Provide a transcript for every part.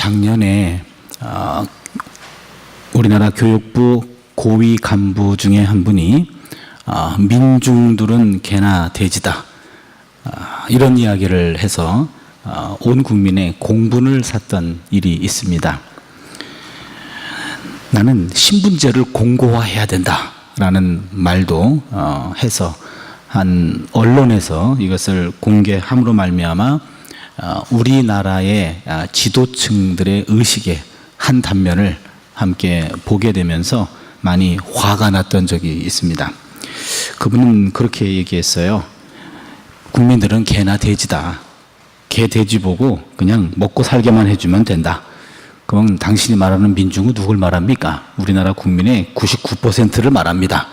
작년에 우리나라 교육부 고위 간부 중에 한 분이 민중들은 개나 돼지다, 이런 이야기를 해서 온 국민의 공분을 샀던 일이 있습니다. 나는 신분제를 공고화해야 된다라는 말도 해서 한 언론에서 이것을 공개함으로 말미암아 우리나라의 지도층들의 의식의 한 단면을 함께 보게 되면서 많이 화가 났던 적이 있습니다. 그분은 그렇게 얘기했어요. 국민들은 개나 돼지다. 개, 돼지 보고 그냥 먹고 살게만 해주면 된다. 그럼 당신이 말하는 민중은 누굴 말합니까? 우리나라 국민의 99%를 말합니다.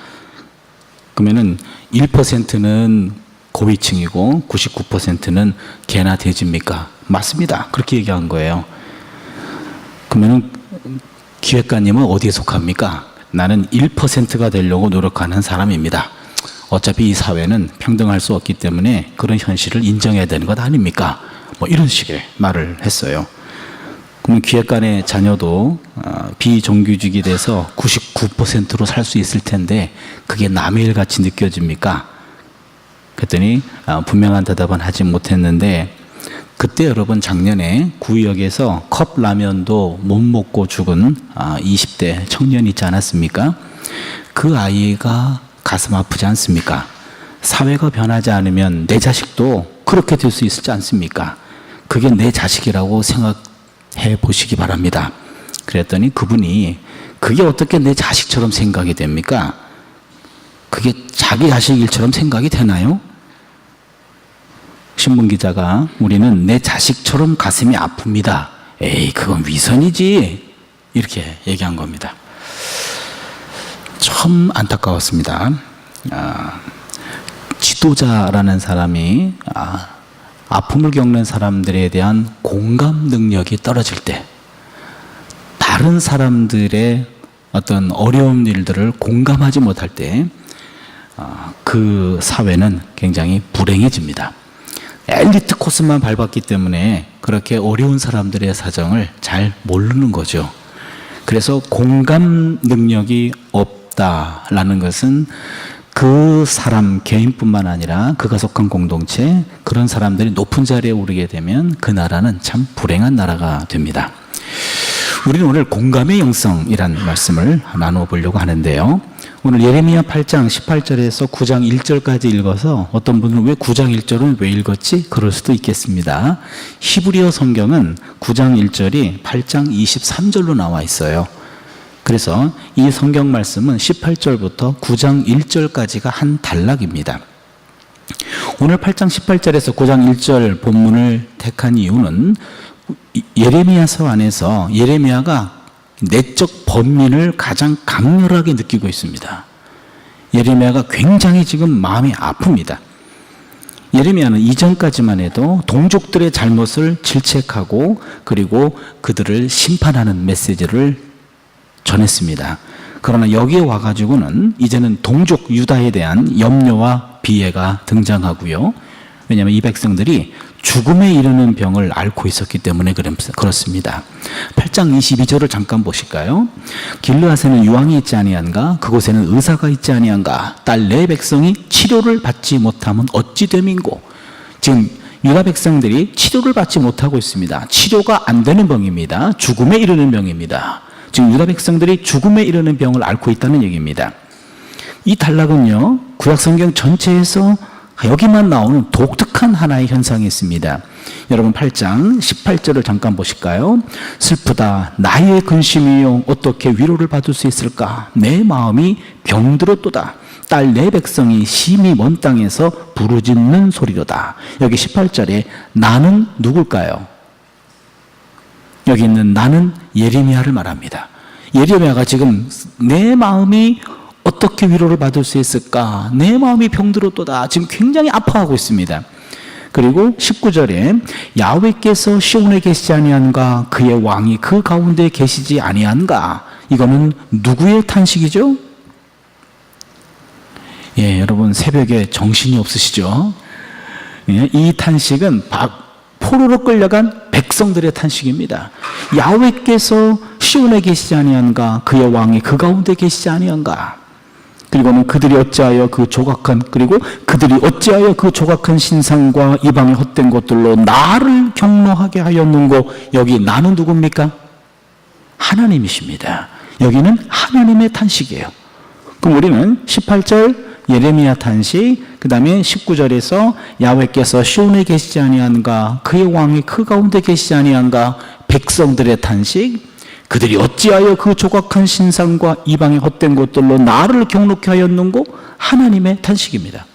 그러면은 1%는 고위층이고 99%는 개나 돼지입니까? 맞습니다. 그렇게 얘기한 거예요. 그러면은 기획관님은 어디에 속합니까? 나는 1%가 되려고 노력하는 사람입니다. 어차피 이 사회는 평등할 수 없기 때문에 그런 현실을 인정해야 되는 것 아닙니까? 뭐 이런 식의 말을 했어요. 그러면 기획관의 자녀도 비정규직이 돼서 99%로 살 수 있을 텐데 그게 남의 일 같이 느껴집니까? 그랬더니 분명한 대답은 하지 못했는데, 그때 여러분 작년에 구역에서 컵라면도 못 먹고 죽은 20대 청년이 있지 않았습니까? 그 아이가 가슴 아프지 않습니까? 사회가 변하지 않으면 내 자식도 그렇게 될 수 있지 않습니까? 그게 내 자식이라고 생각해 보시기 바랍니다. 그랬더니 그분이 그게 어떻게 내 자식처럼 생각이 됩니까? 그게 자기 자식 일처럼 생각이 되나요? 신문기자가 우리는 내 자식처럼 가슴이 아픕니다. 에이, 그건 위선이지. 이렇게 얘기한 겁니다. 참 안타까웠습니다. 지도자라는 사람이 아픔을 겪는 사람들에 대한 공감 능력이 떨어질 때, 다른 사람들의 어떤 어려운 일들을 공감하지 못할 때, 그 사회는 굉장히 불행해집니다. 엘리트 코스만 밟았기 때문에 그렇게 어려운 사람들의 사정을 잘 모르는 거죠. 그래서 공감 능력이 없다라는 것은 그 사람 개인뿐만 아니라 그가 속한 공동체, 그런 사람들이 높은 자리에 오르게 되면 그 나라는 참 불행한 나라가 됩니다. 우리는 오늘 공감의 영성이란 말씀을 나누어 보려고 하는데요. 오늘 예레미야 8장 18절에서 9장 1절까지 읽어서 어떤 분은 왜 9장 1절은 왜 읽었지? 그럴 수도 있겠습니다. 히브리어 성경은 9장 1절이 8장 23절로 나와 있어요. 그래서 이 성경 말씀은 18절부터 9장 1절까지가 한 단락입니다. 오늘 8장 18절에서 9장 1절 본문을 택한 이유는 예레미야서 안에서 예레미야가 내적 번민을 가장 강렬하게 느끼고 있습니다. 예레미야가 굉장히 지금 마음이 아픕니다. 예레미야는 이전까지만 해도 동족들의 잘못을 질책하고 그리고 그들을 심판하는 메시지를 전했습니다. 그러나 여기에 와가지고는 이제는 동족 유다에 대한 염려와 비애가 등장하고요. 왜냐하면 이 백성들이 죽음에 이르는 병을 앓고 있었기 때문에 그렇습니다. 8장 22절을 잠깐 보실까요? 길르앗에는 유황이 있지 아니한가? 그곳에는 의사가 있지 아니한가? 딸 내 백성이 치료를 받지 못하면 어찌 됨인고? 지금 유다 백성들이 치료를 받지 못하고 있습니다. 치료가 안 되는 병입니다. 죽음에 이르는 병입니다. 지금 유다 백성들이 죽음에 이르는 병을 앓고 있다는 얘기입니다. 이 단락은요, 구약성경 전체에서 여기만 나오는 독특한 하나의 현상이 있습니다. 여러분 8장 18절을 잠깐 보실까요? 슬프다 나의 근심이요 어떻게 위로를 받을 수 있을까? 내 마음이 병들었도다. 딸 내 백성이 심히 먼 땅에서 부르짖는 소리로다. 여기 18절에 나는 누굴까요? 여기 있는 나는 예레미야를 말합니다. 예레미야가 지금 내 마음이 어떻게 위로를 받을 수 있을까? 내 마음이 병들었도다. 지금 굉장히 아파하고 있습니다. 그리고 19절에 야훼께서 시온에 계시지 아니한가? 그의 왕이 그 가운데 계시지 아니한가? 이거는 누구의 탄식이죠? 예, 여러분 새벽에 정신이 없으시죠? 예, 이 탄식은 포로로 끌려간 백성들의 탄식입니다. 야훼께서 시온에 계시지 아니한가? 그의 왕이 그 가운데 계시지 아니한가? 그리고는 그들이 어찌하여 그 조각한 신상과 이방의 헛된 것들로 나를 경노하게 하였는고. 여기 나는 누굽니까? 하나님이십니다. 여기는 하나님의 탄식이에요. 그럼 우리는 18절 예레미야 탄식, 그 다음에 19절에서 야훼께서 시온에 계시지 아니한가? 그의 왕이 그 가운데 계시지 아니한가? 백성들의 탄식, 그들이 어찌하여 그 조각한 신상과 이방의 헛된 것들로 나를 경록케 하였는고. 하나님의 탄식입니다.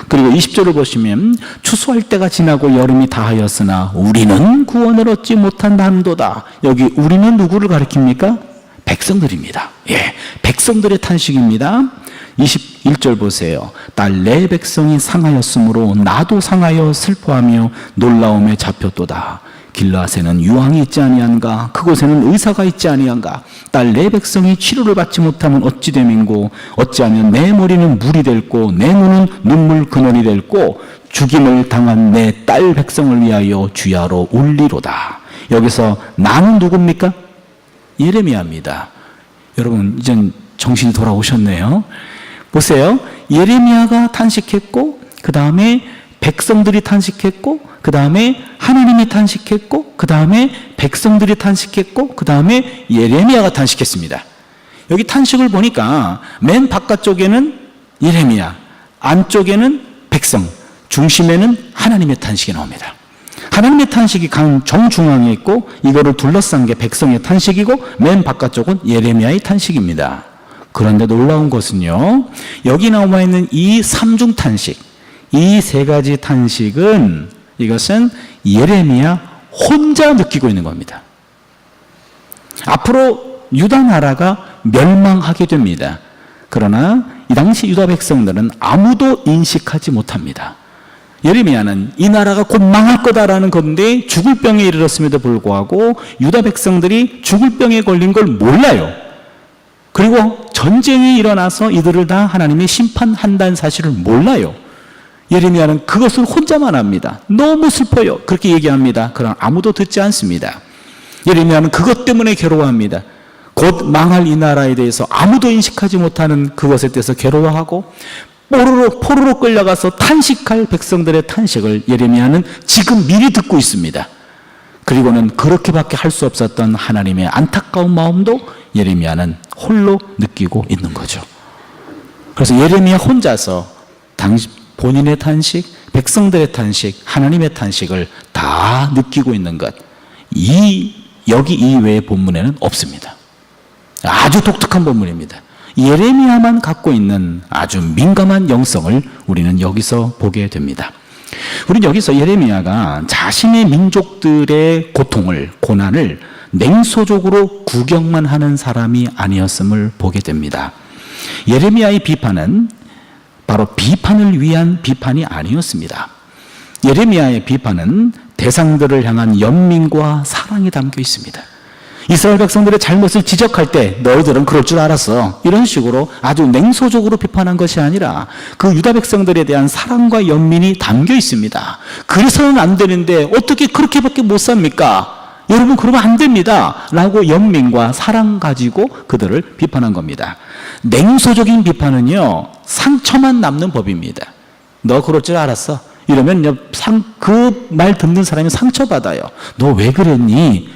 그리고 20절을 보시면 추수할 때가 지나고 여름이 다하였으나 우리는 구원을 얻지 못한 한도다. 여기 우리는 누구를 가리킵니까? 백성들입니다. 예, 백성들의 탄식입니다. 21절 보세요. 딸 내 백성이 상하였으므로 나도 상하여 슬퍼하며 놀라움에 잡혔도다. 길라앗에는 유황이 있지 아니한가? 그곳에는 의사가 있지 아니한가? 딸 내 백성이 치료를 받지 못하면 어찌 됨인고? 어찌하면 내 머리는 물이 될고 내 눈은 눈물 근원이 될고 죽임을 당한 내 딸 백성을 위하여 주야로 울리로다. 여기서 나는 누굽니까? 예레미야입니다. 여러분 이젠 정신이 돌아오셨네요. 보세요. 예레미야가 탄식했고, 그 다음에 백성들이 탄식했고, 그 다음에 하나님이 탄식했고, 그 다음에 백성들이 탄식했고, 그 다음에 예레미야가 탄식했습니다. 여기 탄식을 보니까 맨 바깥쪽에는 예레미야, 안쪽에는 백성, 중심에는 하나님의 탄식이 나옵니다. 하나님의 탄식이 정중앙에 있고, 이거를 둘러싼 게 백성의 탄식이고, 맨 바깥쪽은 예레미야의 탄식입니다. 그런데 놀라운 것은요, 여기 나와 있는 이 삼중 탄식, 이 세 가지 탄식은, 이것은 예레미야 혼자 느끼고 있는 겁니다. 앞으로 유다 나라가 멸망하게 됩니다. 그러나 이 당시 유다 백성들은 아무도 인식하지 못합니다. 예레미야는 이 나라가 곧 망할 거다라는 건데 죽을 병에 이르렀음에도 불구하고 유다 백성들이 죽을 병에 걸린 걸 몰라요. 그리고 전쟁이 일어나서 이들을 다 하나님이 심판한다는 사실을 몰라요. 예레미야는 그것을 혼자만 합니다. 너무 슬퍼요. 그렇게 얘기합니다. 그러나 아무도 듣지 않습니다. 예레미야는 그것 때문에 괴로워합니다. 곧 망할 이 나라에 대해서 아무도 인식하지 못하는 그것에 대해서 괴로워하고, 포로로 끌려가서 탄식할 백성들의 탄식을 예레미야는 지금 미리 듣고 있습니다. 그리고는 그렇게밖에 할 수 없었던 하나님의 안타까운 마음도 예레미야는 홀로 느끼고 있는 거죠. 그래서 예레미야 혼자서 본인의 탄식, 백성들의 탄식, 하나님의 탄식을 다 느끼고 있는 것, 여기 이외의 본문에는 없습니다. 아주 독특한 본문입니다. 예레미야만 갖고 있는 아주 민감한 영성을 우리는 여기서 보게 됩니다. 우리는 여기서 예레미야가 자신의 민족들의 고난을 냉소적으로 구경만 하는 사람이 아니었음을 보게 됩니다. 예레미야의 비판은 바로 비판을 위한 비판이 아니었습니다. 예레미야의 비판은 대상들을 향한 연민과 사랑이 담겨 있습니다. 이스라엘 백성들의 잘못을 지적할 때 너희들은 그럴 줄 알았어, 이런 식으로 아주 냉소적으로 비판한 것이 아니라 그 유다 백성들에 대한 사랑과 연민이 담겨 있습니다. 그래서는 안 되는데 어떻게 그렇게밖에 못 삽니까? 여러분 그러면 안 됩니다 라고 연민과 사랑 가지고 그들을 비판한 겁니다. 냉소적인 비판은요, 상처만 남는 법입니다. 너 그럴 줄 알았어, 이러면 그 말 듣는 사람이 상처받아요. 너 왜 그랬니?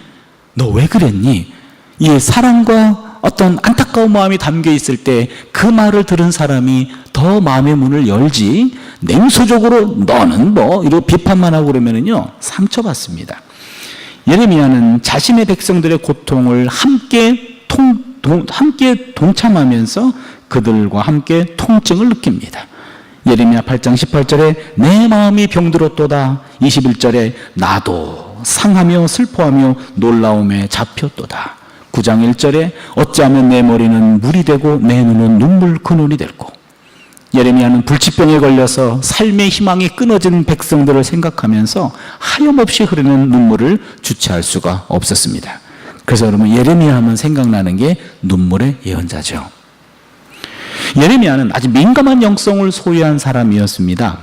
너 왜 그랬니? 이 사랑과 어떤 안타까운 마음이 담겨 있을 때 그 말을 들은 사람이 더 마음의 문을 열지, 냉소적으로 너는 뭐 이러고 비판만 하고 그러면은요, 상처받습니다. 예레미야는 자신의 백성들의 고통을 함께 동참하면서 그들과 함께 통증을 느낍니다. 예레미야 8장 18절에 내 마음이 병들었도다. 21절에 나도 상하며 슬퍼하며 놀라움에 잡혔도다. 9장 1절에 어찌하면 내 머리는 물이 되고 내 눈은 눈물 근원이 될고. 예레미야는 불치병에 걸려서 삶의 희망이 끊어진 백성들을 생각하면서 하염없이 흐르는 눈물을 주체할 수가 없었습니다. 그래서 여러분, 예레미야 하면 생각나는 게 눈물의 예언자죠. 예레미야는 아주 민감한 영성을 소유한 사람이었습니다.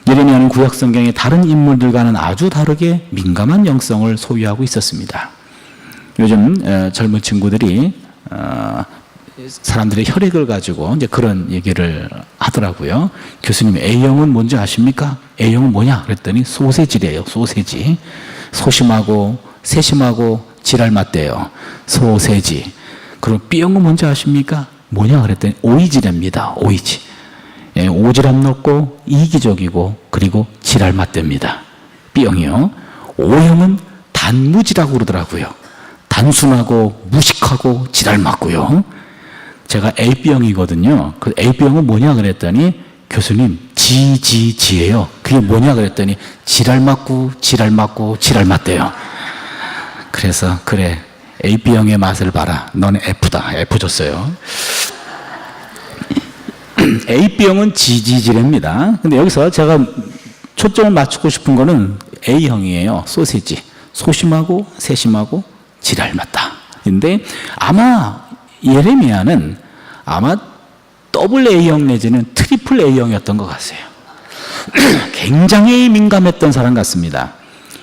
예레미야는 구약성경의 다른 인물들과는 아주 다르게 민감한 영성을 소유하고 있었습니다. 요즘 젊은 친구들이 사람들의 혈액을 가지고 이제 그런 얘기를 하더라고요. 교수님, A형은 뭔지 아십니까? A형은 뭐냐? 그랬더니 소세지래요. 소세지. 소심하고 세심하고 지랄 맞대요. 소세지. 그럼 B형은 뭔지 아십니까? 뭐냐? 그랬더니 오이지랍니다. 오이지. 예, 오지랖 넓고 이기적이고 그리고 지랄 맞답니다. B형이요. O형은 단무지라고 그러더라고요. 단순하고 무식하고 지랄 맞고요. 제가 AB형이거든요. 그 AB형은 뭐냐 그랬더니 교수님 지예요. 그게 뭐냐 그랬더니 지랄 맞고 지랄 맞고 지랄 맞대요. 그래서 그래, AB형의 맛을 봐라. 너는 F다. F 줬어요. AB형은 지지지랍니다. 근데 여기서 제가 초점을 맞추고 싶은 거는 A형이에요. 소시지. 소심하고 세심하고 지랄 맞다. 근데 아마 예레미야는 아마 AA 형 내지는 트리플 A형이었던 것 같아요. 굉장히 민감했던 사람 같습니다.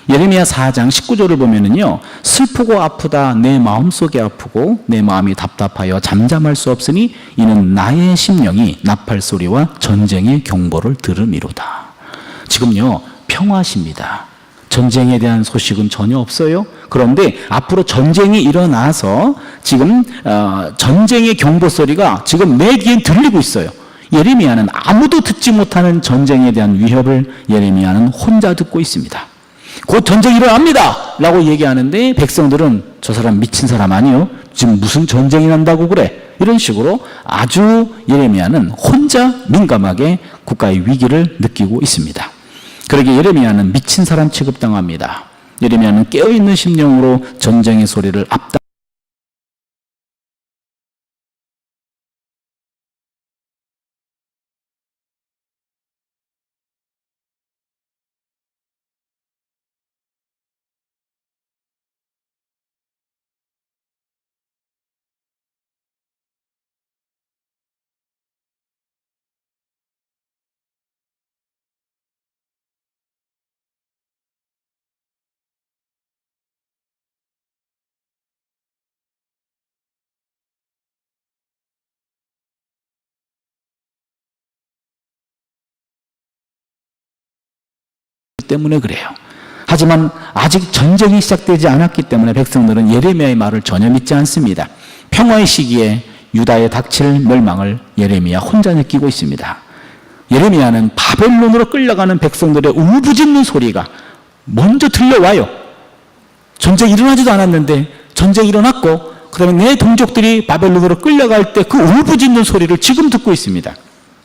예레미야 4장 19절을 보면은요, 슬프고 아프다, 내 마음속이 아프고 내 마음이 답답하여 잠잠할 수 없으니 이는 나의 심령이 나팔 소리와 전쟁의 경보를 들음이로다. 지금요, 평화십니다. 전쟁에 대한 소식은 전혀 없어요. 그런데 앞으로 전쟁이 일어나서 지금 전쟁의 경보 소리가 지금 내 귀엔 들리고 있어요. 예레미야는 아무도 듣지 못하는 전쟁에 대한 위협을 예레미야는 혼자 듣고 있습니다. 곧 전쟁이 일어납니다 라고 얘기하는데 백성들은 저 사람 미친 사람 아니요? 지금 무슨 전쟁이 난다고 그래? 이런 식으로 아주 예레미야는 혼자 민감하게 국가의 위기를 느끼고 있습니다. 그러기에 예레미야는 미친 사람 취급당합니다. 예레미야는 깨어있는 심령으로 전쟁의 소리를 앞다 때문에 그래요. 하지만 아직 전쟁이 시작되지 않았기 때문에 백성들은 예레미야의 말을 전혀 믿지 않습니다. 평화의 시기에 유다의 닥칠 멸망을 예레미야 혼자 느끼고 있습니다. 예레미야는 바벨론으로 끌려가는 백성들의 울부짖는 소리가 먼저 들려와요. 전쟁이 일어나지도 않았는데 전쟁이 일어났고 그 다음에 내 동족들이 바벨론으로 끌려갈 때 그 울부짖는 소리를 지금 듣고 있습니다.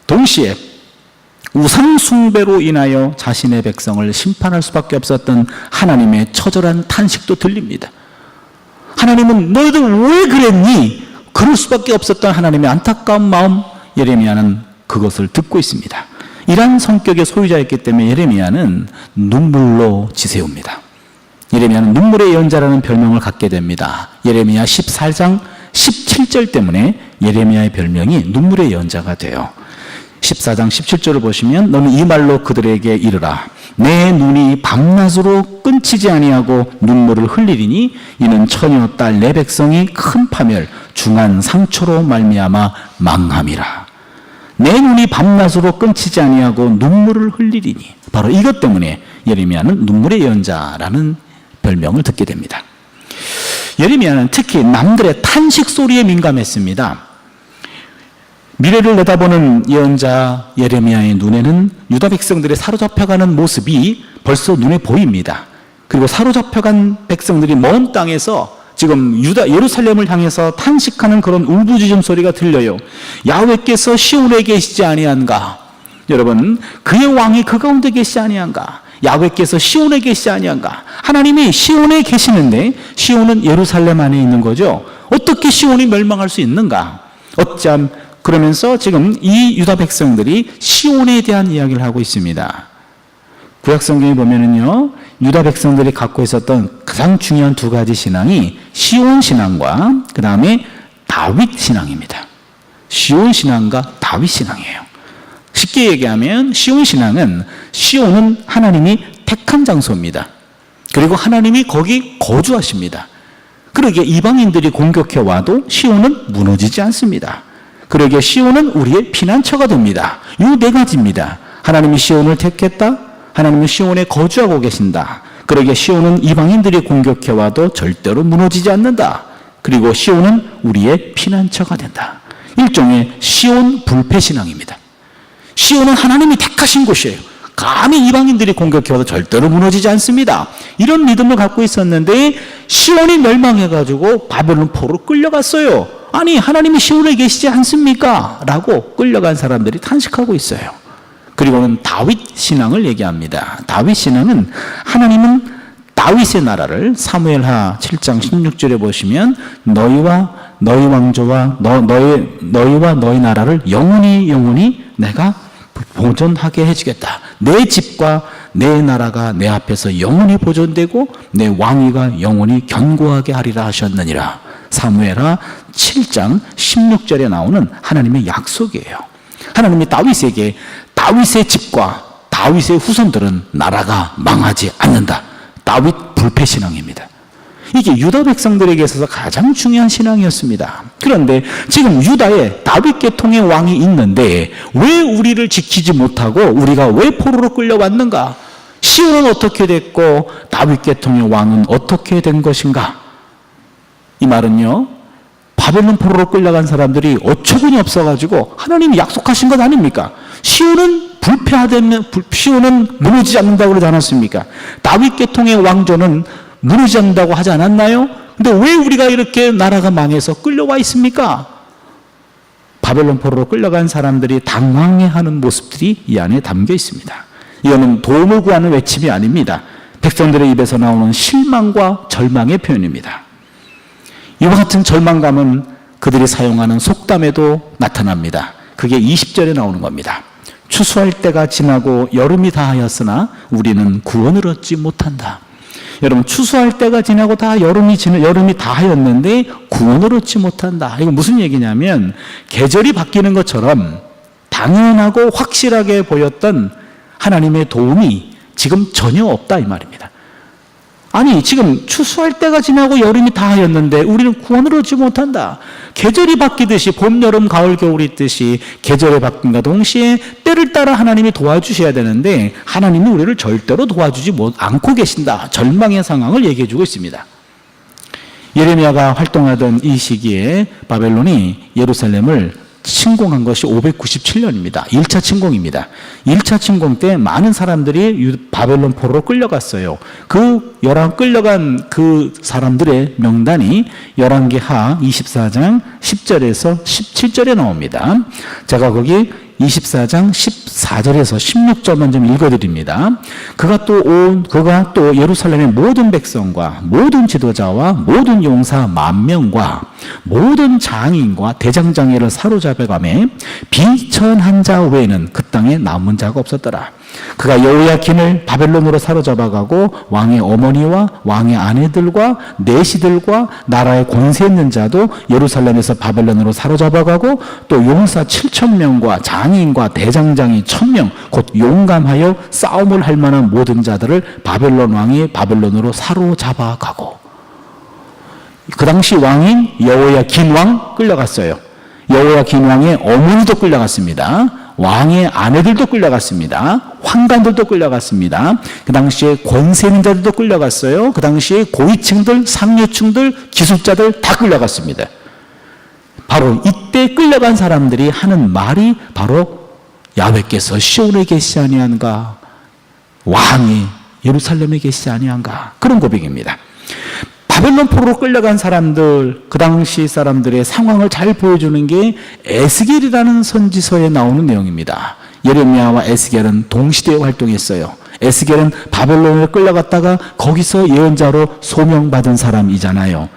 동시에 우상 숭배로 인하여 자신의 백성을 심판할 수밖에 없었던 하나님의 처절한 탄식도 들립니다. 하나님은 너희들 왜 그랬니? 그럴 수밖에 없었던 하나님의 안타까운 마음, 예레미야는 그것을 듣고 있습니다. 이러한 성격의 소유자였기 때문에 예레미야는 눈물로 지새웁니다. 예레미야는 눈물의 예언자라는 별명을 갖게 됩니다. 예레미야 14장 17절 때문에 예레미야의 별명이 눈물의 예언자가 돼요. 14장 17절을 보시면 너는 이 말로 그들에게 이르라. 내 눈이 밤낮으로 끊치지 아니하고 눈물을 흘리리니 이는 처녀 딸 내 백성이 큰 파멸 중한 상처로 말미암아 망함이라. 내 눈이 밤낮으로 끊치지 아니하고 눈물을 흘리리니 바로 이것 때문에 예레미야는 눈물의 예언자라는 별명을 듣게 됩니다. 예레미야는 특히 남들의 탄식 소리에 민감했습니다. 미래를 내다보는 예언자 예레미야의 눈에는 유다 백성들의 사로잡혀가는 모습이 벌써 눈에 보입니다. 그리고 사로잡혀간 백성들이 먼 땅에서 지금 예루살렘을 향해서 탄식하는 그런 울부짖음 소리가 들려요. 야훼께서 시온에 계시지 아니한가? 여러분, 그의 왕이 그 가운데 계시지 아니한가? 야훼께서 시온에 계시지 아니한가? 하나님이 시온에 계시는데 시온은 예루살렘 안에 있는 거죠. 어떻게 시온이 멸망할 수 있는가? 어쩜 그러면서 지금 이 유다 백성들이 시온에 대한 이야기를 하고 있습니다. 구약 성경에 보면은요, 유다 백성들이 갖고 있었던 가장 중요한 두 가지 신앙이 시온 신앙과 그 다음에 다윗 신앙입니다. 시온 신앙과 다윗 신앙이에요. 쉽게 얘기하면 시온은 하나님이 택한 장소입니다. 그리고 하나님이 거기 거주하십니다. 그러기에 이방인들이 공격해 와도 시온은 무너지지 않습니다. 그러기에 시온은 우리의 피난처가 됩니다. 이 네 가지입니다. 하나님이 시온을 택했다. 하나님은 시온에 거주하고 계신다. 그러기에 시온은 이방인들이 공격해 와도 절대로 무너지지 않는다. 그리고 시온은 우리의 피난처가 된다. 일종의 시온 불패신앙입니다. 시온은 하나님이 택하신 곳이에요. 감히 이방인들이 공격해와도 절대로 무너지지 않습니다. 이런 믿음을 갖고 있었는데 시온이 멸망해가지고 바벨론 포로 끌려갔어요. 아니 하나님이 시온에 계시지 않습니까? 라고 끌려간 사람들이 탄식하고 있어요. 그리고는 다윗 신앙을 얘기합니다. 다윗 신앙은 하나님은 다윗의 나라를 사무엘하 7장 16절에 보시면 너희와 너희 왕조와 너희와 너희 나라를 영원히 내가 보존하게 해주겠다. 내 집과 내 나라가 내 앞에서 영원히 보존되고 내 왕위가 영원히 견고하게 하리라 하셨느니라. 사무엘하 7장 16절에 나오는 하나님의 약속이에요. 하나님이 다윗에게 다윗의 집과 다윗의 후손들은 나라가 망하지 않는다. 다윗 불패신앙입니다. 이게 유다 백성들에게 있어서 가장 중요한 신앙이었습니다. 그런데 지금 유다에 다윗 계통의 왕이 있는데 왜 우리를 지키지 못하고 우리가 왜 포로로 끌려왔는가? 시온은 어떻게 됐고 다윗 계통의 왕은 어떻게 된 것인가? 이 말은요, 바벨론 포로로 끌려간 사람들이 어처구니 없어가지고 하나님이 약속하신 것 아닙니까? 시온은 불패하다면 시온은 무너지지 않는다고 그러지 않았습니까? 다윗 계통의 왕조는 무너지지 않는다고 하지 않았나요? 근데 왜 우리가 이렇게 나라가 망해서 끌려와 있습니까? 바벨론 포로로 끌려간 사람들이 당황해하는 모습들이 이 안에 담겨 있습니다. 이거는 도움을 구하는 외침이 아닙니다. 백성들의 입에서 나오는 실망과 절망의 표현입니다. 이와 같은 절망감은 그들이 사용하는 속담에도 나타납니다. 그게 20절에 나오는 겁니다. 추수할 때가 지나고 여름이 다하였으나 우리는 구원을 얻지 못한다. 여러분, 추수할 때가 지나고 여름이 다하였는데 구원을 얻지 못한다. 이거 무슨 얘기냐면 계절이 바뀌는 것처럼 당연하고 확실하게 보였던 하나님의 도움이 지금 전혀 없다 이 말입니다. 아니 지금 추수할 때가 지나고 여름이 다하였는데 우리는 구원을 얻지 못한다. 계절이 바뀌듯이 봄, 여름, 가을, 겨울이 있듯이 계절이 바뀐과 동시에 때를 따라 하나님이 도와주셔야 되는데 하나님이 우리를 절대로 도와주지 않고 계신다. 절망의 상황을 얘기해 주고 있습니다. 예레미야가 활동하던 이 시기에 바벨론이 예루살렘을 침공한 것이 597년입니다. 1차 침공입니다. 1차 침공 때 많은 사람들이 바벨론 포로로 끌려갔어요. 끌려간 그 사람들의 명단이 열왕기하 24장 10절에서 17절에 나옵니다. 제가 거기 24장 14절에서 16절만 좀 읽어드립니다. 그가 또 예루살렘의 모든 백성과 모든 지도자와 모든 용사 10,000명과 모든 장인과 대장장이를 사로잡아가매 비천한 자 외에는 그 땅에 남은 자가 없었더라. 그가 여호야킨을 바벨론으로 사로잡아가고 왕의 어머니와 왕의 아내들과 내시들과 나라의 권세 있는 자도 예루살렘에서 바벨론으로 사로잡아가고 또 용사 7,000명과 장인과 대장장이 1,000명 곧 용감하여 싸움을 할 만한 모든 자들을 바벨론 왕이 바벨론으로 사로잡아가고, 그 당시 왕인 여호야킨 왕 끌려갔어요. 여호야킨 왕의 어머니도 끌려갔습니다. 왕의 아내들도 끌려갔습니다. 환관들도 끌려갔습니다. 그 당시에 권세 있는 자들도 끌려갔어요. 그 당시에 고위층들, 상류층들, 기술자들 다 끌려갔습니다. 바로 이때 끌려간 사람들이 하는 말이 바로 야훼께서 시온에 계시지 아니한가, 왕이 예루살렘에 계시지 아니한가, 그런 고백입니다. 바벨론 포로로 끌려간 사람들, 그 당시 사람들의 상황을 잘 보여주는 게 에스겔이라는 선지서에 나오는 내용입니다. 예레미야와 에스겔은 동시대에 활동했어요. 에스겔은 바벨론에 끌려갔다가 거기서 예언자로 소명받은 사람이잖아요.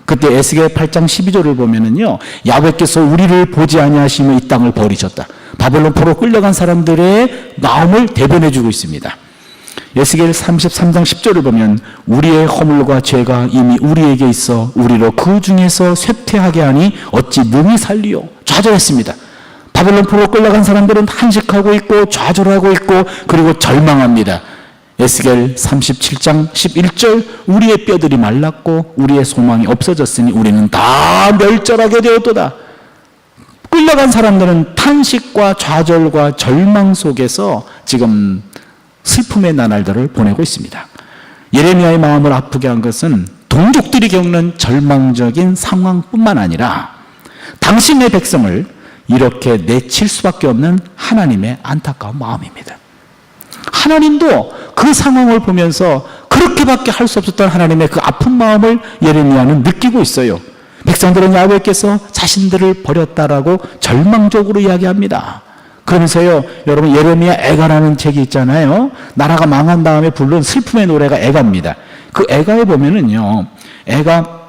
그때 에스겔 8장 12절을 보면은요, 야훼께서 우리를 보지 아니하시며 이 땅을 버리셨다. 바벨론 포로 끌려간 사람들의 마음을 대변해주고 있습니다. 에스겔 33장 10절을 보면 우리의 허물과 죄가 이미 우리에게 있어 우리로 그 중에서 쇠퇴하게 하니 어찌 능히 살리요. 좌절했습니다. 바벨론 포로 끌려간 사람들은 한식하고 있고 좌절하고 있고 그리고 절망합니다. 에스겔 37장 11절 우리의 뼈들이 말랐고 우리의 소망이 없어졌으니 우리는 다 멸절하게 되었도다. 끌려간 사람들은 탄식과 좌절과 절망 속에서 지금 슬픔의 나날들을 보내고 있습니다. 예레미야의 마음을 아프게 한 것은 동족들이 겪는 절망적인 상황뿐만 아니라 당신의 백성을 이렇게 내칠 수밖에 없는 하나님의 안타까운 마음입니다. 하나님도 그 상황을 보면서 그렇게밖에 할 수 없었던 하나님의 그 아픈 마음을 예레미야는 느끼고 있어요. 백성들은 야훼께서 자신들을 버렸다라고 절망적으로 이야기합니다. 그러면서요, 여러분 예레미야 애가라는 책이 있잖아요. 나라가 망한 다음에 부른 슬픔의 노래가 애가입니다. 그 애가에 보면은요, 애가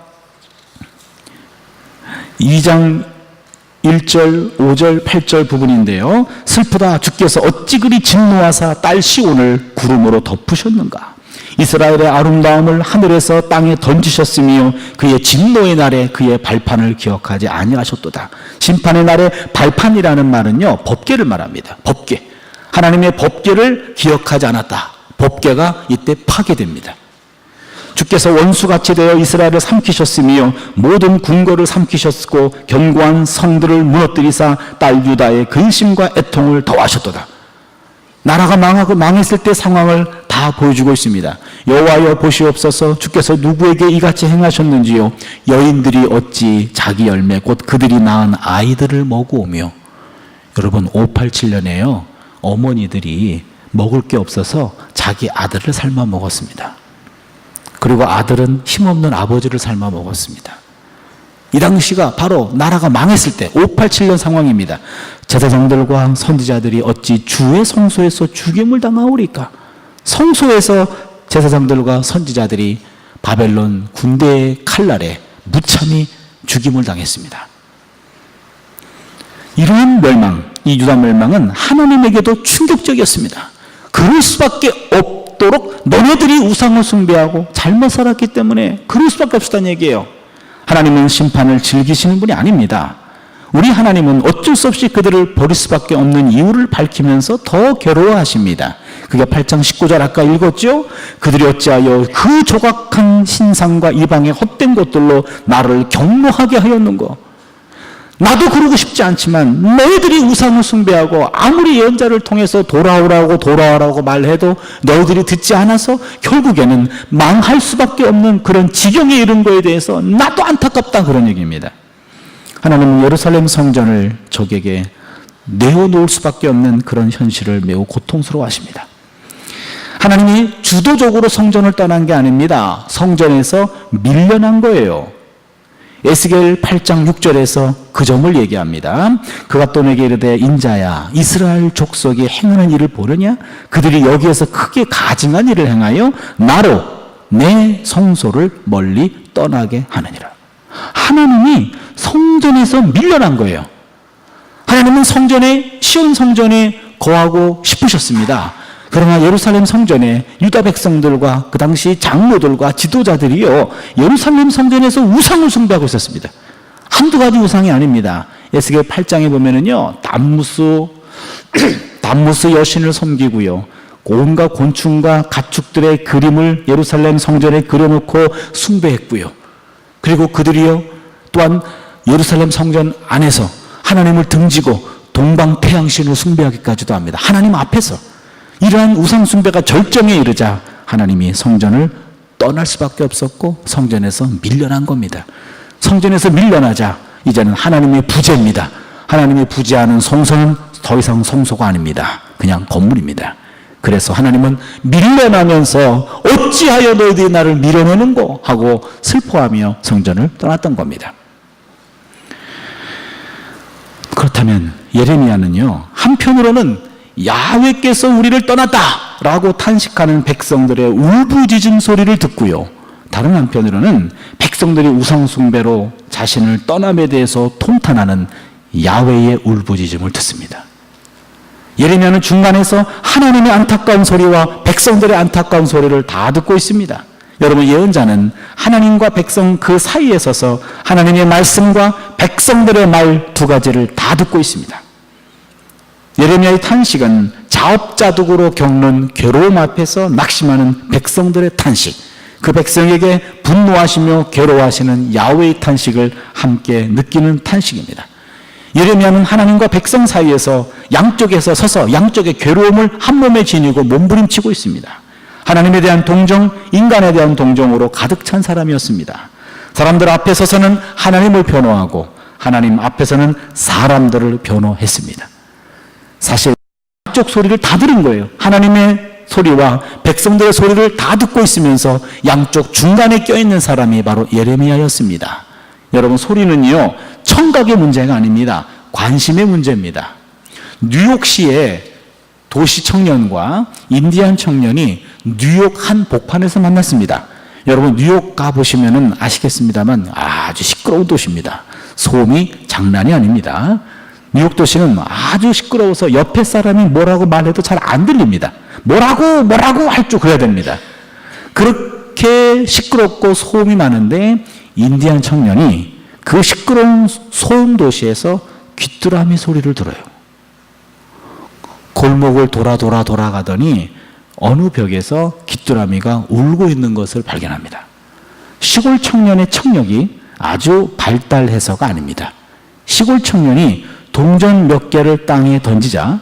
2장 1절, 5절, 8절 부분인데요. 슬프다 주께서 어찌 그리 진노하사 딸 시온을 구름으로 덮으셨는가. 이스라엘의 아름다움을 하늘에서 땅에 던지셨으며 그의 진노의 날에 그의 발판을 기억하지 아니하셨도다. 심판의 날에 발판이라는 말은요, 법궤를 말합니다. 법궤. 하나님의 법궤를 기억하지 않았다. 법궤가 이때 파괴됩니다. 주께서 원수같이 되어 이스라엘을 삼키셨으며 모든 궁궐을 삼키셨고 견고한 성들을 무너뜨리사 딸 유다의 근심과 애통을 더하셨도다. 나라가 망했을 때 상황을 다 보여주고 있습니다. 여호와여 보시옵소서. 주께서 누구에게 이같이 행하셨는지요. 여인들이 어찌 자기 열매 곧 그들이 낳은 아이들을 먹어오며. 여러분 587년에요 어머니들이 먹을 게 없어서 자기 아들을 삶아 먹었습니다. 그리고 아들은 힘없는 아버지를 삶아 먹었습니다. 이 당시가 바로 나라가 망했을 때 587년 상황입니다. 제사장들과 선지자들이 어찌 주의 성소에서 죽임을 당하오리까. 성소에서 제사장들과 선지자들이 바벨론 군대의 칼날에 무참히 죽임을 당했습니다. 이러한 멸망, 이 유다 멸망은 하나님에게도 충격적이었습니다. 그럴 수밖에 없도록 너네들이 우상을 숭배하고 잘못 살았기 때문에 그럴 수밖에 없었다는 얘기예요. 하나님은 심판을 즐기시는 분이 아닙니다. 우리 하나님은 어쩔 수 없이 그들을 버릴 수밖에 없는 이유를 밝히면서 더 괴로워하십니다. 그게 8장 19절 아까 읽었죠? 그들이 어찌하여 그 조각한 신상과 이방의 헛된 것들로 나를 경노하게 하였는고. 나도 그러고 싶지 않지만 너희들이 우상을 숭배하고 아무리 예언자를 통해서 돌아오라고 말해도 너희들이 듣지 않아서 결국에는 망할 수밖에 없는 그런 지경에 이른 거에 대해서 나도 안타깝다, 그런 얘기입니다. 하나님은 예루살렘 성전을 적에게 내어놓을 수밖에 없는 그런 현실을 매우 고통스러워하십니다. 하나님이 주도적으로 성전을 떠난 게 아닙니다. 성전에서 밀려난 거예요. 에스겔 8장 6절에서 그 점을 얘기합니다. 그가 또 내게 이르되 인자야 이스라엘 족속이 행하는 일을 보려냐? 그들이 여기에서 크게 가증한 일을 행하여 나로 내 성소를 멀리 떠나게 하느니라. 하나님이 성전에서 밀려난 거예요. 하나님은 시온 성전에 거하고 싶으셨습니다. 그러나 예루살렘 성전에 유다 백성들과 그 당시 장로들과 지도자들이요, 예루살렘 성전에서 우상을 숭배하고 있었습니다. 한두 가지 우상이 아닙니다. 에스겔 8장에 보면은요, 담무스 여신을 섬기고요, 온갖 곤충과 가축들의 그림을 예루살렘 성전에 그려놓고 숭배했고요. 그리고 그들이요, 또한 예루살렘 성전 안에서 하나님을 등지고 동방태양신을 숭배하기까지도 합니다. 하나님 앞에서. 이러한 우상 숭배가 절정에 이르자 하나님이 성전을 떠날 수밖에 없었고 성전에서 밀려난 겁니다. 성전에서 밀려나자 이제는 하나님의 부재입니다. 하나님의 부재하는 성소는 더 이상 성소가 아닙니다. 그냥 건물입니다. 그래서 하나님은 밀려나면서 어찌하여 너희들이 나를 밀어내는고 하고 슬퍼하며 성전을 떠났던 겁니다. 그렇다면 예레미야는요, 한편으로는 야훼께서 우리를 떠났다라고 탄식하는 백성들의 울부짖음 소리를 듣고요, 다른 한편으로는 백성들이 우상 숭배로 자신을 떠남에 대해서 통탄하는 야훼의 울부짖음을 듣습니다. 예레미야는 중간에서 하나님의 안타까운 소리와 백성들의 안타까운 소리를 다 듣고 있습니다. 여러분, 예언자는 하나님과 백성 그 사이에 서서 하나님의 말씀과 백성들의 말 두 가지를 다 듣고 있습니다. 예레미야의 탄식은 자업자득으로 겪는 괴로움 앞에서 낙심하는 백성들의 탄식, 그 백성에게 분노하시며 괴로워하시는 야훼의 탄식을 함께 느끼는 탄식입니다. 예레미야는 하나님과 백성 사이에서 양쪽에서 서서 양쪽의 괴로움을 한 몸에 지니고 몸부림치고 있습니다. 하나님에 대한 동정, 인간에 대한 동정으로 가득 찬 사람이었습니다. 사람들 앞에 서서는 하나님을 변호하고 하나님 앞에서는 사람들을 변호했습니다. 사실 양쪽 소리를 다 들은 거예요. 하나님의 소리와 백성들의 소리를 다 듣고 있으면서 양쪽 중간에 껴있는 사람이 바로 예레미야였습니다. 여러분, 소리는요, 청각의 문제가 아닙니다. 관심의 문제입니다. 뉴욕시의 도시 청년과 인디안 청년이 뉴욕 한 복판에서 만났습니다. 여러분, 뉴욕 가보시면 아시겠습니다만 아주 시끄러운 도시입니다. 소음이 장난이 아닙니다. 뉴욕 도시는 아주 시끄러워서 옆에 사람이 뭐라고 말해도 잘 안 들립니다. 뭐라고 할 줄 그래야 됩니다. 그렇게 시끄럽고 소음이 많은데 인디안 청년이 그 시끄러운 소음 도시에서 귀뚜라미 소리를 들어요. 골목을 돌아가더니 어느 벽에서 귀뚜라미가 울고 있는 것을 발견합니다. 시골 청년의 청력이 아주 발달해서가 아닙니다. 시골 청년이 동전 몇 개를 땅에 던지자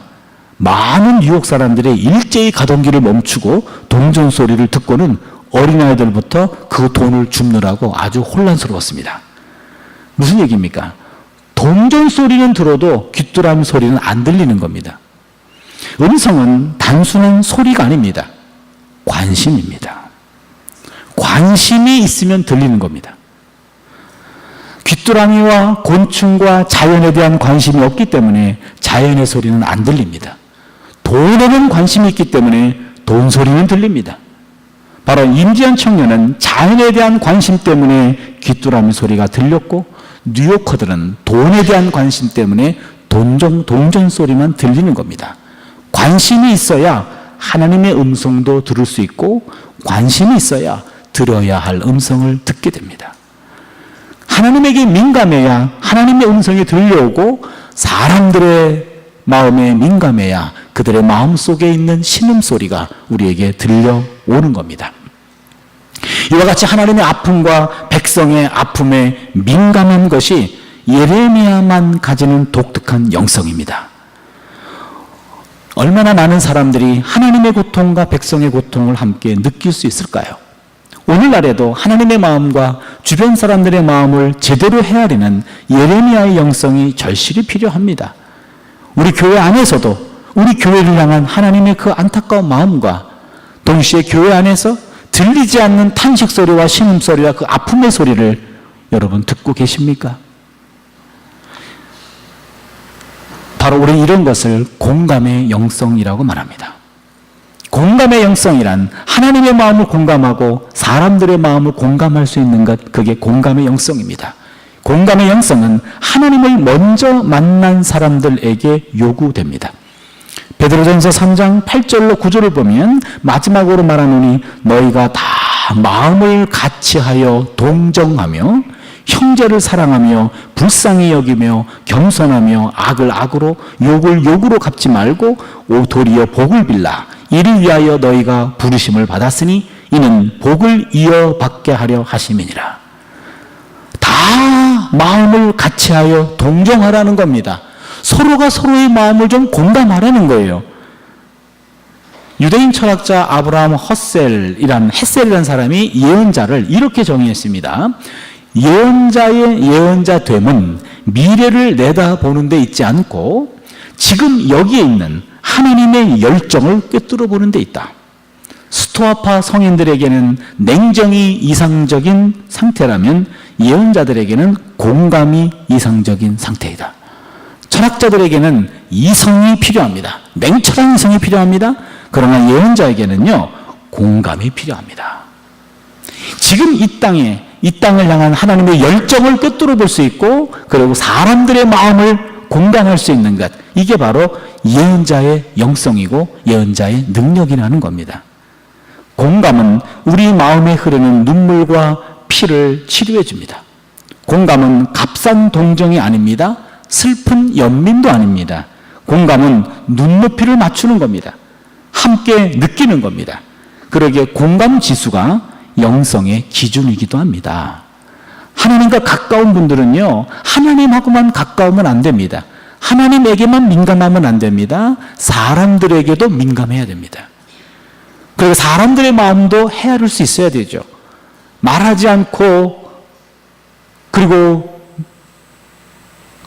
많은 뉴욕 사람들이 일제히 가던 길을 멈추고 동전 소리를 듣고는 어린아이들부터 그 돈을 줍느라고 아주 혼란스러웠습니다. 무슨 얘기입니까? 동전 소리는 들어도 귀뚜라미 소리는 안 들리는 겁니다. 음성은 단순한 소리가 아닙니다. 관심입니다. 관심이 있으면 들리는 겁니다. 귀뚜라미와 곤충과 자연에 대한 관심이 없기 때문에 자연의 소리는 안 들립니다. 돈에는 관심이 있기 때문에 돈 소리는 들립니다. 바로 인디안 청년은 자연에 대한 관심 때문에 귀뚜라미 소리가 들렸고, 뉴요커들은 돈에 대한 관심 때문에 동전 소리만 들리는 겁니다. 관심이 있어야 하나님의 음성도 들을 수 있고, 관심이 있어야 들어야 할 음성을 듣게 됩니다. 하나님에게 민감해야 하나님의 음성이 들려오고, 사람들의 마음에 민감해야 그들의 마음속에 있는 신음소리가 우리에게 들려오는 겁니다. 이와 같이 하나님의 아픔과 백성의 아픔에 민감한 것이 예레미야만 가지는 독특한 영성입니다. 얼마나 많은 사람들이 하나님의 고통과 백성의 고통을 함께 느낄 수 있을까요? 오늘날에도 하나님의 마음과 주변 사람들의 마음을 제대로 헤아리는 예레미야의 영성이 절실히 필요합니다. 우리 교회 안에서도 우리 교회를 향한 하나님의 그 안타까운 마음과 동시에 교회 안에서 들리지 않는 탄식 소리와 신음 소리와 그 아픔의 소리를 여러분 듣고 계십니까? 바로 우리 이런 것을 공감의 영성이라고 말합니다. 공감의 영성이란 하나님의 마음을 공감하고 사람들의 마음을 공감할 수 있는 것, 그게 공감의 영성입니다. 공감의 영성은 하나님을 먼저 만난 사람들에게 요구됩니다. 베드로전서 3장 8절로 9절을 보면 마지막으로 말하노니 너희가 다 마음을 같이하여 동정하며 형제를 사랑하며 불쌍히 여기며 겸손하며 악을 악으로 욕을 욕으로 갚지 말고 도리어 복을 빌라. 이를 위하여 너희가 부르심을 받았으니 이는 복을 이어받게 하려 하심이니라. 다 마음을 같이하여 동정하라는 겁니다. 서로가 서로의 마음을 좀 공감하라는 거예요. 유대인 철학자 아브라함 햇셀이라는 사람이 예언자를 이렇게 정의했습니다. 예언자의 예언자됨은 미래를 내다보는 데 있지 않고 지금 여기에 있는 하나님의 열정을 꿰뚫어 보는 데 있다. 스토아파 성인들에게는 냉정이 이상적인 상태라면 예언자들에게는 공감이 이상적인 상태이다. 철학자들에게는 이성이 필요합니다. 냉철한 이성이 필요합니다. 그러나 예언자에게는요, 공감이 필요합니다. 지금 이 땅을 향한 하나님의 열정을 꿰뚫어 볼 수 있고, 그리고 사람들의 마음을 공감할 수 있는 것, 이게 바로 예언자의 영성이고 예언자의 능력이라는 겁니다. 공감은 우리 마음에 흐르는 눈물과 피를 치료해 줍니다. 공감은 값싼 동정이 아닙니다. 슬픈 연민도 아닙니다. 공감은 눈높이를 맞추는 겁니다. 함께 느끼는 겁니다. 그러기에 공감 지수가 영성의 기준이기도 합니다. 하나님과 가까운 분들은요, 하나님하고만 가까우면 안 됩니다. 하나님에게만 민감하면 안 됩니다. 사람들에게도 민감해야 됩니다. 그리고 사람들의 마음도 헤아릴 수 있어야 되죠. 말하지 않고, 그리고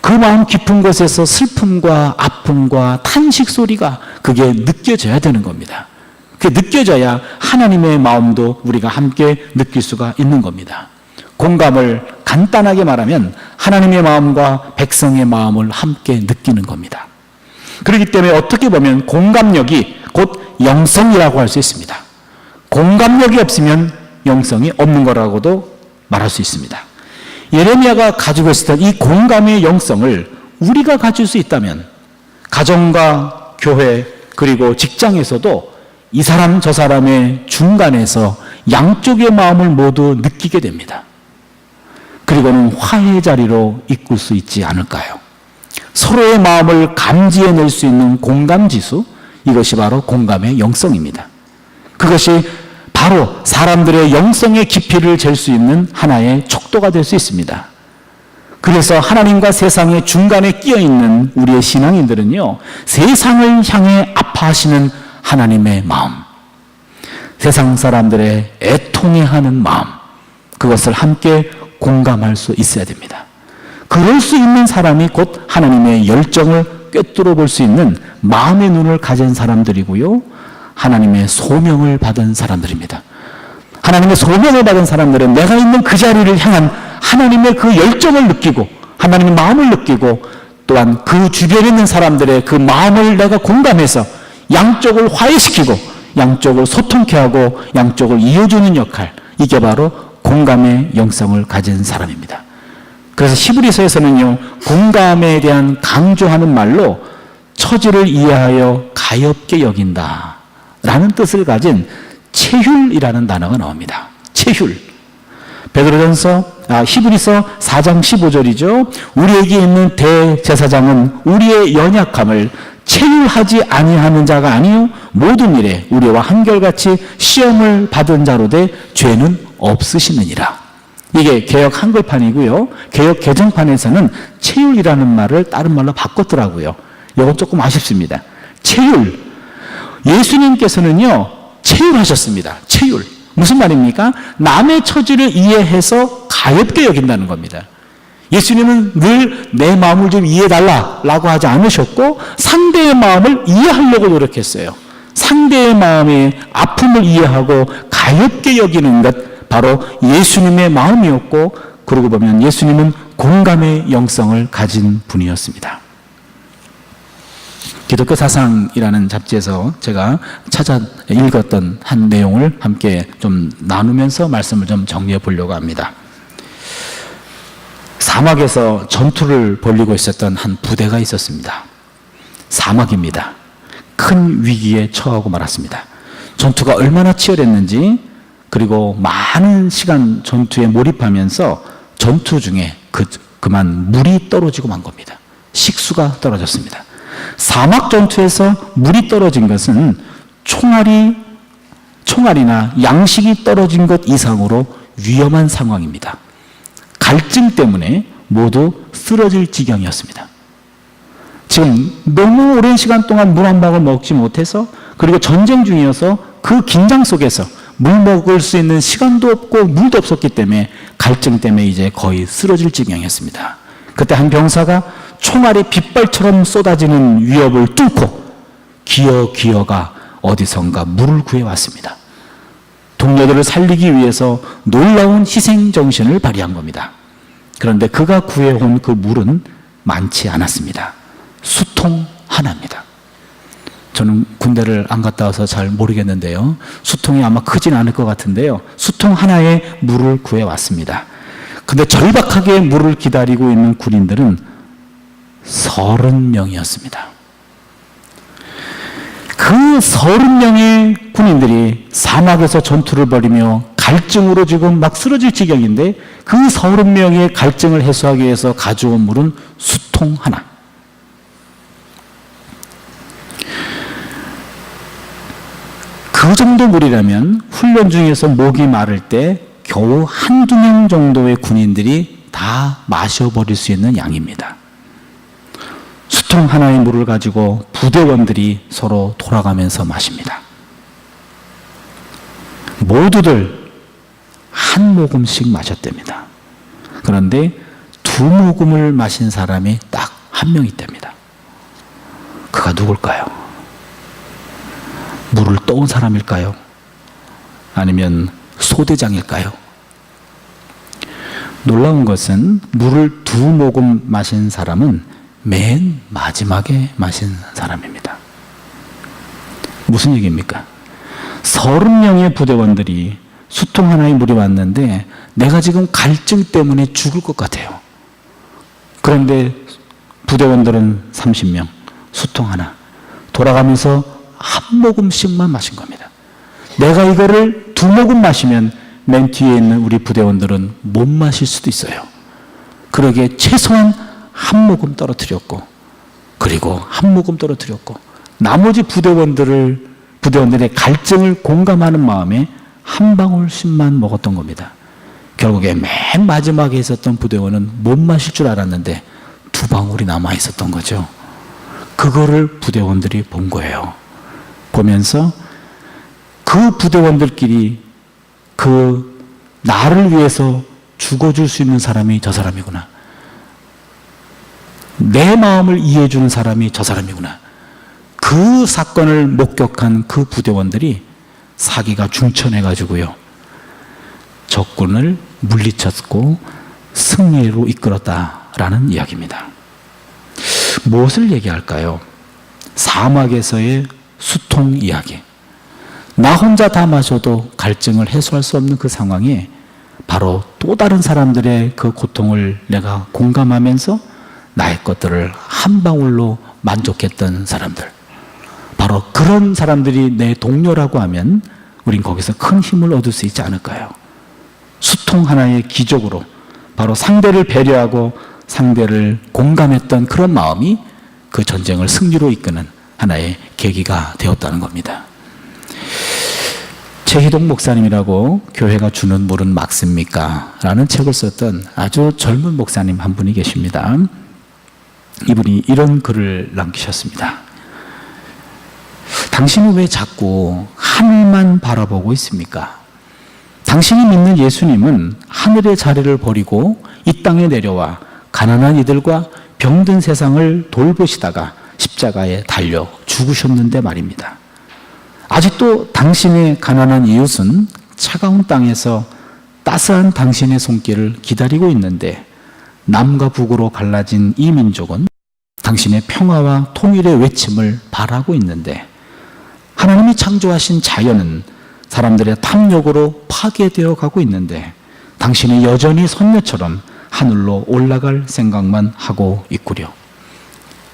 그 마음 깊은 곳에서 슬픔과 아픔과 탄식 소리가 그게 느껴져야 되는 겁니다. 그게 느껴져야 하나님의 마음도 우리가 함께 느낄 수가 있는 겁니다. 공감을 간단하게 말하면 하나님의 마음과 백성의 마음을 함께 느끼는 겁니다. 그렇기 때문에 어떻게 보면 공감력이 곧 영성이라고 할 수 있습니다. 공감력이 없으면 영성이 없는 거라고도 말할 수 있습니다. 예레미야가 가지고 있었던 이 공감의 영성을 우리가 가질 수 있다면 가정과 교회 그리고 직장에서도 이 사람 저 사람의 중간에서 양쪽의 마음을 모두 느끼게 됩니다. 그리고는 화해의 자리로 이끌 수 있지 않을까요? 서로의 마음을 감지해낼 수 있는 공감지수, 이것이 바로 공감의 영성입니다. 그것이 바로 사람들의 영성의 깊이를 잴 수 있는 하나의 척도가 될 수 있습니다. 그래서 하나님과 세상의 중간에 끼어있는 우리의 신앙인들은요, 세상을 향해 아파하시는 하나님의 마음, 세상 사람들의 애통해하는 마음, 그것을 함께 공감할 수 있어야 됩니다. 그럴 수 있는 사람이 곧 하나님의 열정을 꿰뚫어 볼 수 있는 마음의 눈을 가진 사람들이고요, 하나님의 소명을 받은 사람들입니다. 하나님의 소명을 받은 사람들은 내가 있는 그 자리를 향한 하나님의 그 열정을 느끼고 하나님의 마음을 느끼고 또한 그 주변에 있는 사람들의 그 마음을 내가 공감해서 양쪽을 화해시키고 양쪽을 소통케 하고 양쪽을 이어주는 역할, 이게 바로 공감의 영성을 가진 사람입니다. 그래서 히브리서에서는요, 공감에 대한 강조하는 말로 처지를 이해하여 가엾게 여긴다 라는 뜻을 가진 체휼이라는 단어가 나옵니다. 체휼. 히브리서 4장 15절이죠. 우리에게 있는 대제사장은 우리의 연약함을 체휼하지 아니하는 자가 아니요 모든 일에 우리와 한결같이 시험을 받은 자로 돼 죄는 없으시느니라. 이게 개역 한글판이고요. 개역 개정판에서는 체휼이라는 말을 다른 말로 바꿨더라고요. 이건 조금 아쉽습니다. 체휼. 예수님께서는요, 체휼하셨습니다. 체휼. 무슨 말입니까? 남의 처지를 이해해서 가엾게 여긴다는 겁니다. 예수님은 늘 내 마음을 좀 이해해달라고 하지 않으셨고 상대의 마음을 이해하려고 노력했어요. 상대의 마음의 아픔을 이해하고 가엾게 여기는 것, 바로 예수님의 마음이었고, 그러고 보면 예수님은 공감의 영성을 가진 분이었습니다. 기독교 사상이라는 잡지에서 제가 찾아 읽었던 한 내용을 함께 좀 나누면서 말씀을 좀 정리해 보려고 합니다. 사막에서 전투를 벌이고 있었던 한 부대가 있었습니다. 사막입니다. 큰 위기에 처하고 말았습니다. 전투가 얼마나 치열했는지, 그리고 많은 시간 전투에 몰입하면서 전투 중에 그만 물이 떨어지고 만 겁니다. 식수가 떨어졌습니다. 사막 전투에서 물이 떨어진 것은 총알이나 양식이 떨어진 것 이상으로 위험한 상황입니다. 갈증 때문에 모두 쓰러질 지경이었습니다. 지금 너무 오랜 시간 동안 물 한 방울 먹지 못해서, 그리고 전쟁 중이어서 그 긴장 속에서 물 먹을 수 있는 시간도 없고 물도 없었기 때문에 갈증 때문에 이제 거의 쓰러질 지경이었습니다. 그때 한 병사가 총알이 빗발처럼 쏟아지는 위협을 뚫고 기어가 어디선가 물을 구해왔습니다. 동료들을 살리기 위해서 놀라운 희생정신을 발휘한 겁니다. 그런데 그가 구해온 그 물은 많지 않았습니다. 수통 하나입니다. 저는 군대를 안 갔다 와서 잘 모르겠는데요, 수통이 아마 크진 않을 것 같은데요, 수통 하나에 물을 구해왔습니다. 근데 절박하게 물을 기다리고 있는 군인들은 30명이었습니다. 그 30명의 군인들이 사막에서 전투를 벌이며 갈증으로 지금 막 쓰러질 지경인데, 그 30명의 갈증을 해소하기 위해서 가져온 물은 수통 하나. 그 정도 물이라면 훈련 중에서 목이 마를 때 겨우 한두 명 정도의 군인들이 다 마셔버릴 수 있는 양입니다. 수통 하나의 물을 가지고 부대원들이 서로 돌아가면서 마십니다. 모두들 한 모금씩 마셨답니다. 그런데 두 모금을 마신 사람이 딱 한 명 있답니다. 그가 누굴까요? 물을 떠온 사람일까요? 아니면 소대장일까요? 놀라운 것은 물을 두 모금 마신 사람은 맨 마지막에 마신 사람입니다. 무슨 얘기입니까? 30명의 부대원들이 수통 하나의 물이 왔는데 내가 지금 갈증 때문에 죽을 것 같아요. 그런데 부대원들은 30명, 수통 하나 돌아가면서 한 모금씩만 마신 겁니다. 내가 이거를 두 모금 마시면 맨 뒤에 있는 우리 부대원들은 못 마실 수도 있어요. 그러기에 최소한 한 모금 떨어뜨렸고, 그리고 한 모금 떨어뜨렸고, 나머지 부대원들의 갈증을 공감하는 마음에 한 방울씩만 먹었던 겁니다. 결국에 맨 마지막에 있었던 부대원은 못 마실 줄 알았는데 두 방울이 남아 있었던 거죠. 그거를 부대원들이 본 거예요. 보면서 그 부대원들끼리 나를 위해서 죽어줄 수 있는 사람이 저 사람이구나. 내 마음을 이해해 주는 사람이 저 사람이구나. 그 사건을 목격한 그 부대원들이 사기가 중천해가지고요, 적군을 물리쳤고 승리로 이끌었다라는 이야기입니다. 무엇을 얘기할까요? 사막에서의 수통 이야기. 나 혼자 다 마셔도 갈증을 해소할 수 없는 그 상황에 바로 또 다른 사람들의 그 고통을 내가 공감하면서 나의 것들을 한 방울로 만족했던 사람들, 바로 그런 사람들이 내 동료라고 하면 우린 거기서 큰 힘을 얻을 수 있지 않을까요? 수통 하나의 기적으로 바로 상대를 배려하고 상대를 공감했던 그런 마음이 그 전쟁을 승리로 이끄는 하나의 계기가 되었다는 겁니다. 최희동 목사님이라고 교회가 주는 물은 맑습니까? 라는 책을 썼던 아주 젊은 목사님 한 분이 계십니다. 이분이 이런 글을 남기셨습니다. 당신은 왜 자꾸 하늘만 바라보고 있습니까? 당신이 믿는 예수님은 하늘의 자리를 버리고 이 땅에 내려와 가난한 이들과 병든 세상을 돌보시다가 십자가에 달려 죽으셨는데 말입니다. 아직도 당신의 가난한 이웃은 차가운 땅에서 따스한 당신의 손길을 기다리고 있는데 남과 북으로 갈라진 이 민족은 당신의 평화와 통일의 외침을 바라고 있는데 하나님이 창조하신 자연은 사람들의 탐욕으로 파괴되어 가고 있는데 당신이 여전히 선녀처럼 하늘로 올라갈 생각만 하고 있구려.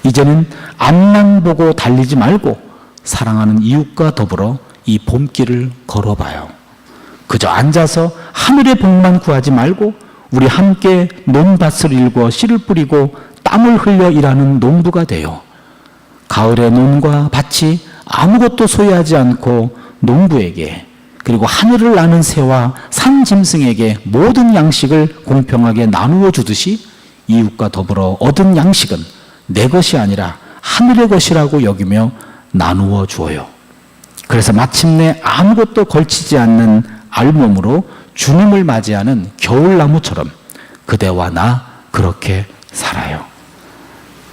이제는 앞만 보고 달리지 말고 사랑하는 이웃과 더불어 이 봄길을 걸어봐요. 그저 앉아서 하늘의 복만 구하지 말고 우리 함께 논밭을 일궈 씨를 뿌리고 땀을 흘려 일하는 농부가 되어 가을의 논과 밭이 아무것도 소유하지 않고 농부에게, 그리고 하늘을 나는 새와 산 짐승에게 모든 양식을 공평하게 나누어 주듯이 이웃과 더불어 얻은 양식은 내 것이 아니라 하늘의 것이라고 여기며 나누어 주어요. 그래서 마침내 아무것도 걸치지 않는 알몸으로 주님을 맞이하는 겨울나무처럼 그대와 나 그렇게 살아요.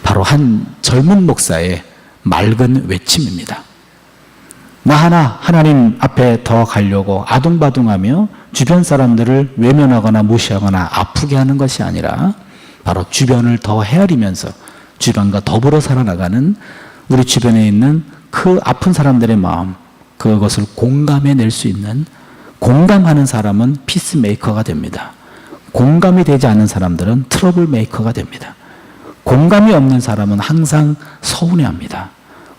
바로 한 젊은 목사의 맑은 외침입니다. 나 하나 하나님 앞에 더 가려고 아둥바둥하며 주변 사람들을 외면하거나 무시하거나 아프게 하는 것이 아니라 바로 주변을 더 헤아리면서 주변과 더불어 살아나가는 우리 주변에 있는 그 아픈 사람들의 마음, 그것을 공감해낼 수 있는, 공감하는 사람은 피스메이커가 됩니다. 공감이 되지 않는 사람들은 트러블 메이커가 됩니다. 공감이 없는 사람은 항상 서운해합니다.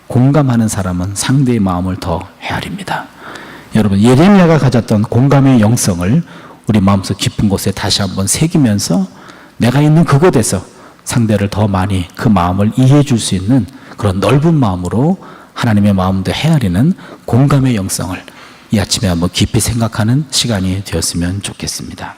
공감하는 사람은 상대의 마음을 더 헤아립니다. 여러분, 예레미야가 가졌던 공감의 영성을 우리 마음속 깊은 곳에 다시 한번 새기면서 내가 있는 그곳에서 상대를 더 많이 그 마음을 이해해 줄 수 있는 그런 넓은 마음으로 하나님의 마음도 헤아리는 공감의 영성을 이 아침에 한번 깊이 생각하는 시간이 되었으면 좋겠습니다.